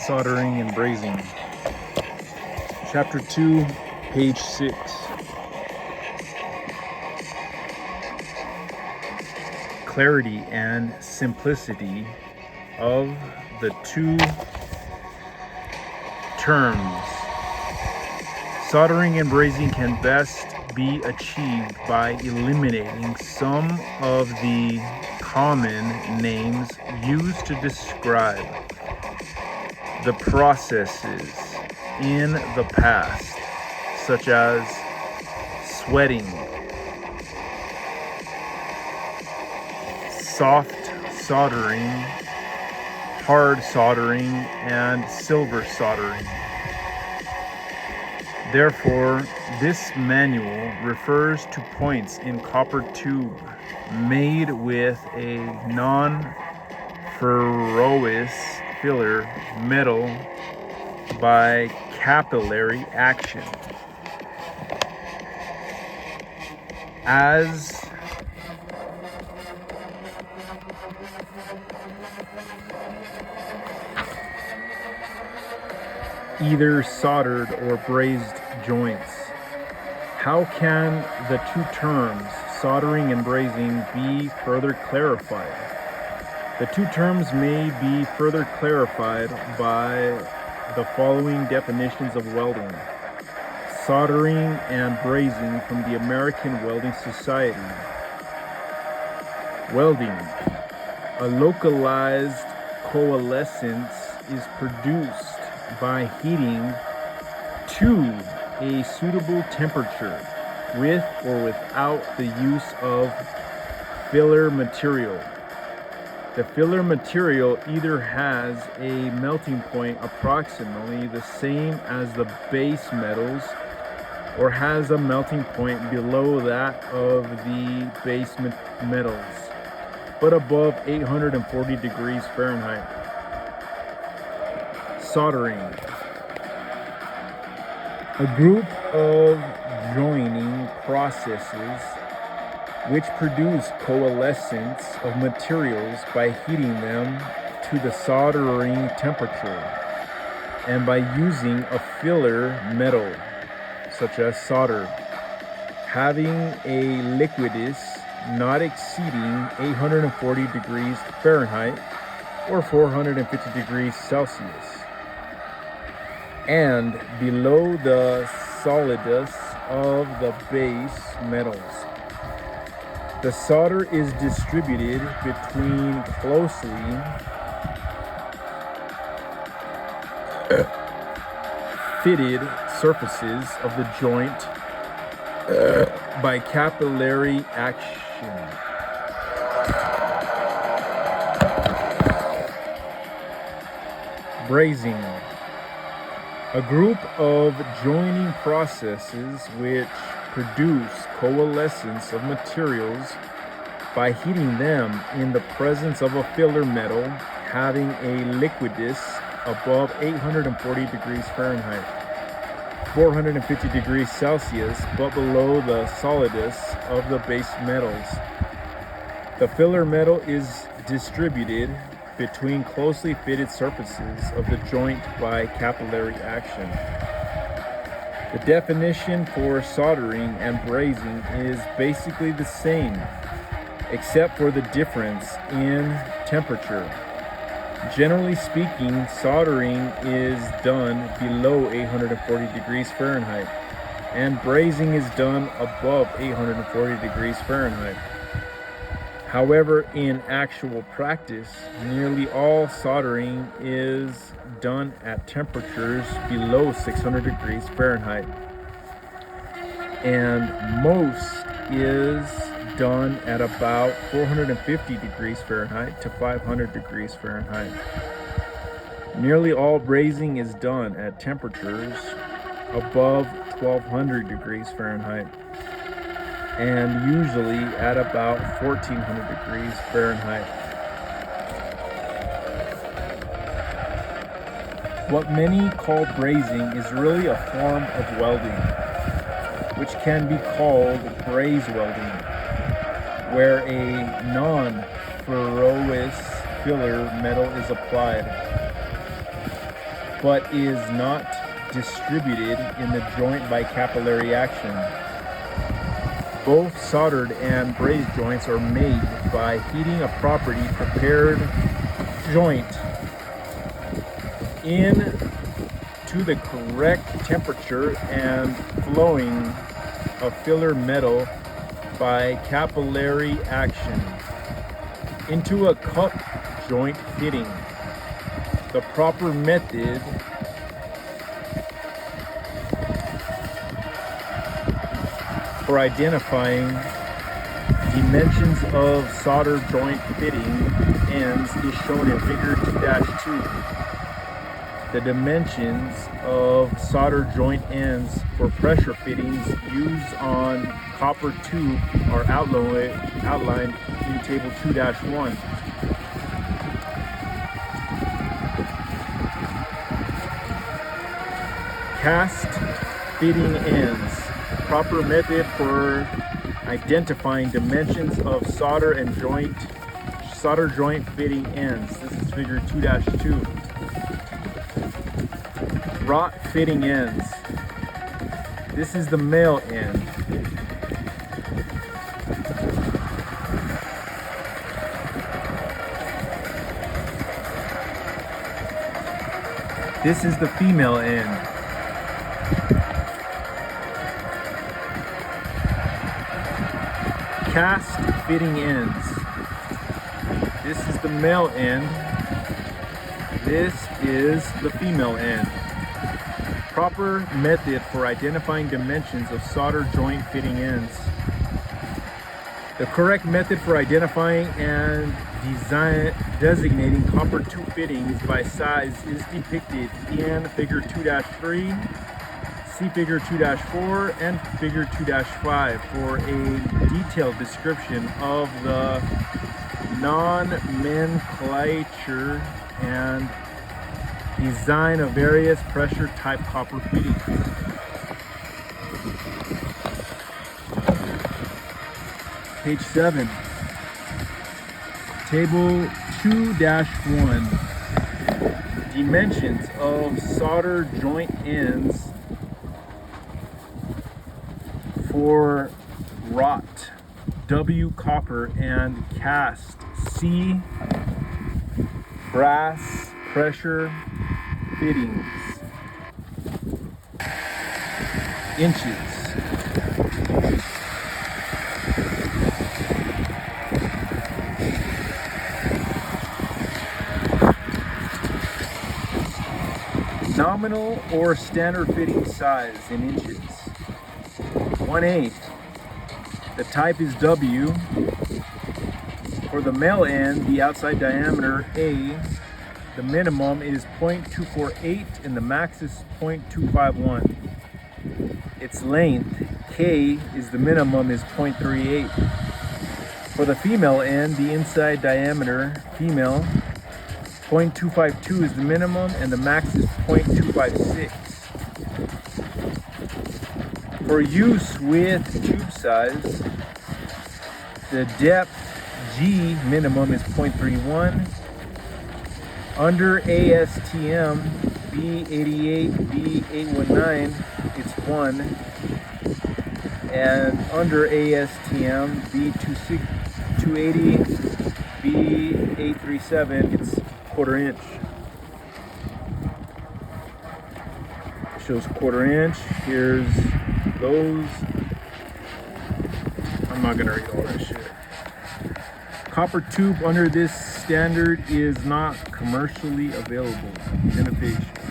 Soldering and Brazing. Chapter 2, page 6. Clarity and simplicity of the two terms. Soldering and brazing can best be achieved by eliminating some of the common names used to describe the processes in the past, such as sweating, soft soldering, hard soldering, and silver soldering. Therefore, this manual refers to points in copper tube made with a non-ferrous filler metal by capillary action. As either soldered or brazed joints. How can the two terms, soldering and brazing, be further clarified? The two terms may be further clarified by the following definitions of welding. Soldering and brazing from the American Welding Society. Welding. A localized coalescence is produced by heating to a suitable temperature with or without the use of filler material. The filler material either has a melting point approximately the same as the base metals or has a melting point below that of the base metals, but above 840 degrees Fahrenheit. Soldering. A group of joining processes which produce coalescence of materials by heating them to the soldering temperature and by using a filler metal, such as solder, having a liquidus not exceeding 840 degrees Fahrenheit or 450 degrees Celsius, and below the solidus of the base metals. The solder is distributed between closely fitted surfaces of the joint by capillary action. Brazing. A group of joining processes which produce coalescence of materials by heating them in the presence of a filler metal having a liquidus above 840 degrees Fahrenheit, 450 degrees Celsius, but below the solidus of the base metals. The filler metal is distributed between closely fitted surfaces of the joint by capillary action. The definition for soldering and brazing is basically the same, except for the difference in temperature. Generally speaking, soldering is done below 840 degrees Fahrenheit, and brazing is done above 840 degrees Fahrenheit. However, in actual practice, nearly all soldering is done at temperatures below 600 degrees Fahrenheit, and most is done at about 450 degrees Fahrenheit to 500 degrees Fahrenheit. Nearly all brazing is done at temperatures above 1200 degrees Fahrenheit, and usually at about 1400 degrees Fahrenheit. What many call brazing is really a form of welding, which can be called braze welding, where a non-ferrous filler metal is applied. but is not distributed in the joint by capillary action. Both soldered and brazed joints are made by heating a properly prepared joint in to the correct temperature and flowing a filler metal by capillary action into a cup joint fitting. The proper method for identifying dimensions of solder joint fitting ends is shown in figure 2-2. The dimensions of solder joint ends for pressure fittings used on copper tube are outlined in table 2-1. Cast fitting ends. Proper method for identifying dimensions of solder joint fitting ends. This is figure 2-2. Wrought fitting ends. This is the male end. This is the female end. Cast fitting ends. This is the male end. This is the female end. Proper method for identifying dimensions of solder joint fitting ends. The correct method for identifying and designating copper tube fittings by size is depicted in figure 2-3, see figure 2-4, and figure 2-5 for a detailed description of the nomenclature and design of various pressure type copper fittings. Page 7, table 2-1, dimensions of solder joint ends for wrought W copper and cast C brass pressure fittings. Inches. Nominal or standard fitting size in inches. 1/8. The type is W. For the male end, the outside diameter A, the minimum is 0.248 and the max is 0.251. Its length, K, is the minimum is 0.38. For the female end, the inside diameter, female, 0.252 is the minimum and the max is 0.256. For use with tube size, the depth G minimum is 0.31. Under ASTM B88, B819, it's 1. And under ASTM B280, B837, it's 1/4 inch. Shows 1/4 inch. Here's those. I'm not gonna read all that shit. Copper tube under this standard is not commercially available. End of page.